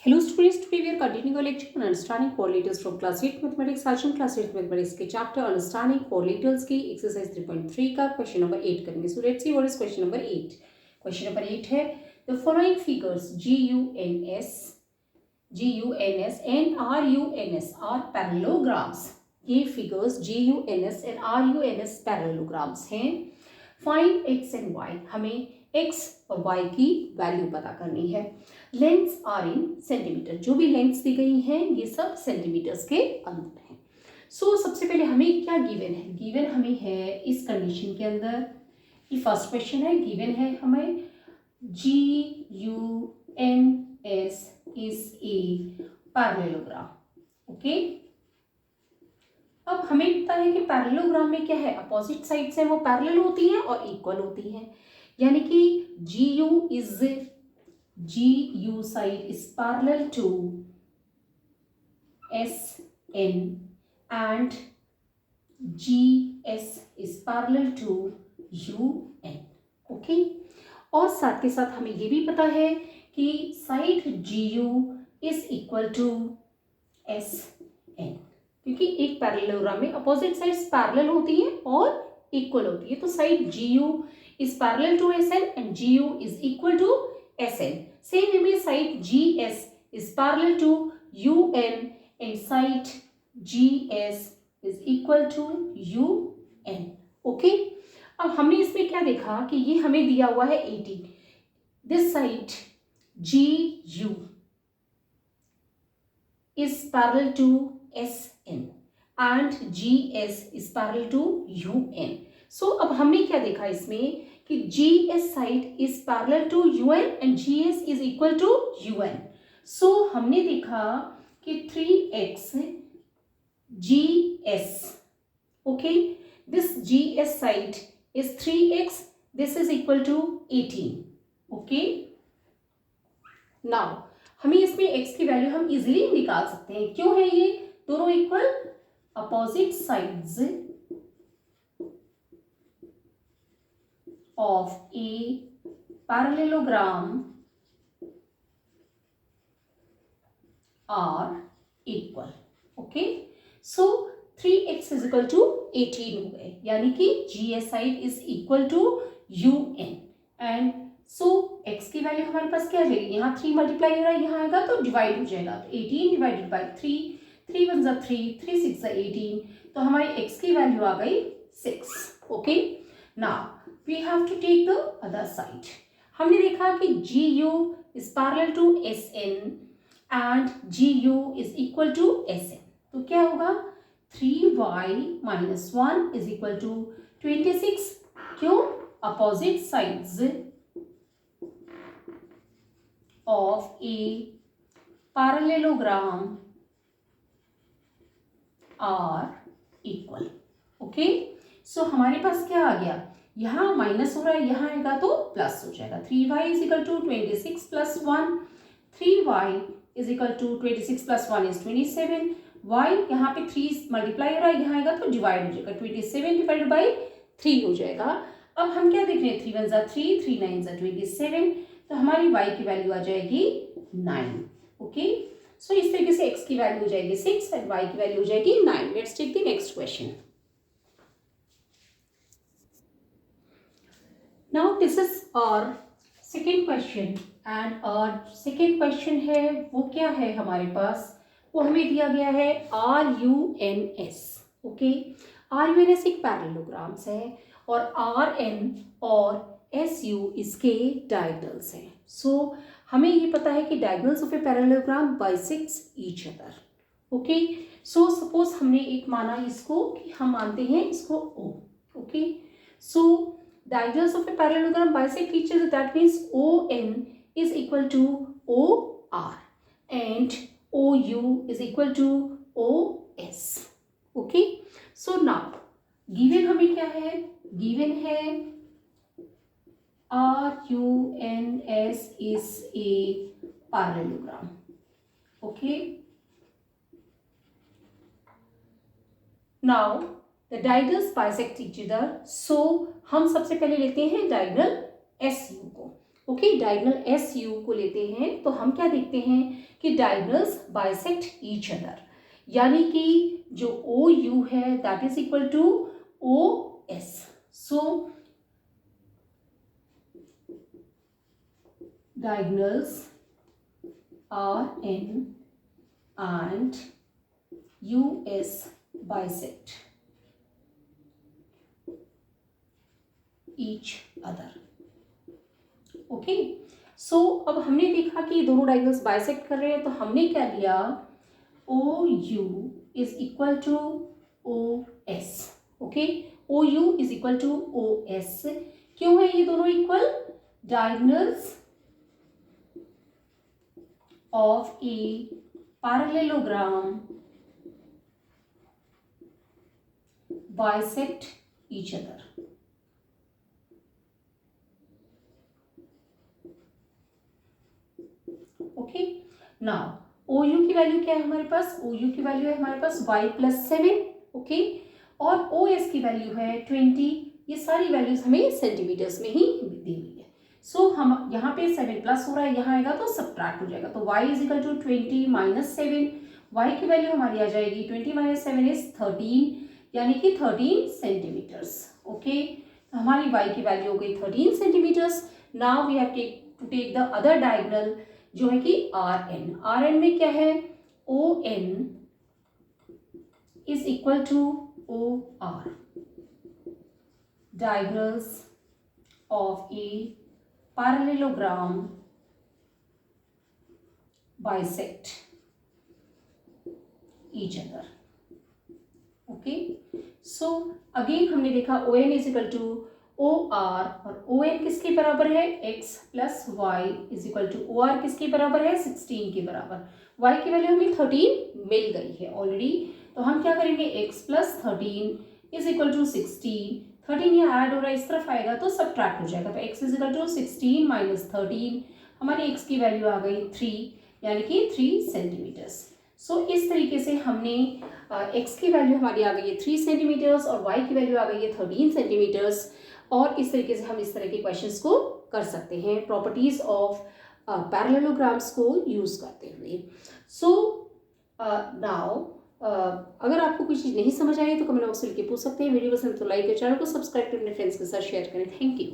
Hello students, today we are continuing our lecture on understanding correlators from class 8 mathematics. आज हम class 8 mathematics के chapter understanding correlators की exercise 3.3 का question number 8 करेंगे. So let's see what is question number 8. Question number 8 है the following figures GUNS and RUNS are parallelograms. ये figures GUNS and RUNS parallelograms हैं. Find x and y. हमें x और y की value पता करनी है. Lengths are in centimetre. जो भी लेंथ्स दी गई हैं ये सब सेंटीमीटर्स के अंदर हैं. सो सबसे पहले हमें क्या गिवन है. गिवन हमें है इस कंडीशन के अंदर, ये फर्स्ट क्वेश्चन है. गिवन है हमें GUNS is a parallelogram. Okay, अब हमें पता है कि पैरेललोग्राम में क्या है, अपोजिट साइड्स हैं वो पैरेलल होती हैं और इक्वल होती हैं. यानी कि GU side is parallel to SN and GS is parallel to UN. Okay, और साथ के साथ हमें ये भी पता है कि side GU is equal to SN, क्योंकि एक पैरेललोग्राम में अपोजिट साइड्स पैरेलल होती हैं और इक्वल होती है. तो side GU is parallel to SN and GU is equal to SN. Same way side GS is parallel to UN and side GS is equal to UN. Okay? अब हमने इसमें क्या देखा कि ये हमें दिया हुआ है 18. This side GU is parallel to SN and GS is parallel to UN. So अब हमने क्या देखा इसमें कि GS side is parallel to UN and GS is equal to UN. So हमने देखा कि 3x GS, okay, this GS side is 3x, this is equal to 18. okay, now हमें इसमें x की वैल्यू हम इजीली निकाल सकते हैं. क्यों है ये दोनों equal, opposite sides of a parallelogram are equal. Okay, so 3x is equal to 18 हो गए, यानी कि GS side is equal to UN and so x की वैल्यू हमारे पास क्या आ जाएगी, यहाँ 3 मल्टीप्लाई हो रहा है, यहाँ आएगा तो डिवाइड हो जाएगा. तो 18 डिवाइडेड बाई 3, 3 1 ज़ा 3, 3 6 ज़ा 18, तो हमारी x की वैल्यू आ गई 6. Okay, now we have to take the other side. हमने देखा कि GU is parallel to SN and GU is equal to SN. तो क्या होगा, 3y minus 1 is equal to 26. क्यों, opposite sides of a parallelogram are equal. Okay, so हमारे पास क्या आ गया, यहाँ माइनस हो रहा है, यहाँ आएगा तो प्लस हो जाएगा. 3y is equal to 26 plus 1, 3y is equal to 26 plus 1 is 27. y यहाँ पे 3 मल्टीप्लाई हो रहा है, यहाँ आएगा तो डिवाइड हो जाएगा. 27 डिवाइडेड बाई 3 हो जाएगा. अब हम क्या देख रहे हैं, 3 1 ज़ा 3, 3 9 ज़ा 27, तो हमारी y की वैल्यू आ जाएगी 9. ओके, सो इस तरीके से x की वैल्यू हो जाएगी 6 और y की वैल्यू हो जाएगी 9. Let's take the next question. Now this is our second question and our second question है वो क्या है हमारे पास, वो हमें दिया गया है RUNS. ओके, RUNS एक पैरेललोग्राम्स है और RN और SU इसके डायगोनल्स हैं. सो हमें ये पता है कि diagonals of a parallelogram bisects each other. Okay, so suppose हमने एक माना इसको कि हम मानते हैं इसको O. Okay, so diagonals of a parallelogram bisect each other. That means ON is equal to OR and OU is equal to OS. Okay, so now given हमें क्या है, given है RUNS is a parallelogram. Okay, now the diagonals bisect each other. So हम सबसे पहले लेते हैं diagonal SU को. ओके, डायगोनल एस यू को लेते हैं तो हम क्या देखते हैं कि डायगोनल्स बाइसेक्ट ईच अदर, यानी कि जो ओ यू है that is equal to O S. So diagonals RN and US bisect each other. Okay, so अब हमने देखा कि दोनों डायगोनल्स बाइसेक्ट कर रहे हैं, तो हमने क्या लिया, O U is equal to O S. Okay, O U is equal to O S. क्यों है ये दोनों equal? Diagonals of a parallelogram bisect each other. Okay, now OU की वैल्यू क्या है हमारे पास? OU की वैल्यू है हमारे पास y प्लस 7. ओके, और OS की वैल्यू है 20. ये सारी वैल्यूज हमें सेंटीमीटर्स में ही दी हुई है. सो हम यहाँ पे 7 प्लस हो रहा है, यहाँ आएगा तो सब्ट्रैक्ट हो जाएगा, तो y is equal to 20 minus 7. y की वैल्यू हमारी आ जाएगी 20 माइनस 7 इज 13, यानी कि 13 सेंटीमीटर्स. ओके, तो हमारी y की वैल्यू हो गई 13 centimetres. Now we have to take the other diagonal जो है कि Rn. Rn में क्या है? On is equal to OR. Diagonals of a parallelogram bisect each other. Okay, so again हमने देखा ON is equal to OR और ON किसके बराबर है? X plus Y is equal to OR किसके बराबर है? 16 के बराबर. Y की वैल्यू हमें 13 मिल गई है ऑलरेडी, तो हम क्या करेंगे? X plus 13 is equal to 16. 13 यहाँ ऐड हो रहा है, इस तरफ आएगा तो सब्ट्रैक्ट हो जाएगा, तो x is equal to 16 minus 13. हमारी x की वैल्यू आ गई 3, यानी कि 3 सेंटीमीटर्स. सो इस तरीके से हमने x की वैल्यू हमारी आ गई है 3 सेंटीमीटर्स और y की वैल्यू आ गई है 13 सेंटीमीटर्स. और इस तरीके से हम इस तरह के क्वेश्चंस को कर सकते हैं प्रॉपर्टीज ऑफ पैरेललोग्राम्स को यूज करते हुए. सो नाउ अगर आपको कोई चीज़ नहीं समझ आई तो कमेंट बॉक्स में लिख के पूछ सकते हैं. वीडियो पसंद तो लाइक करें, चैनल को सब्सक्राइब करें, अपने फ्रेंड्स के साथ शेयर करें. Thank you.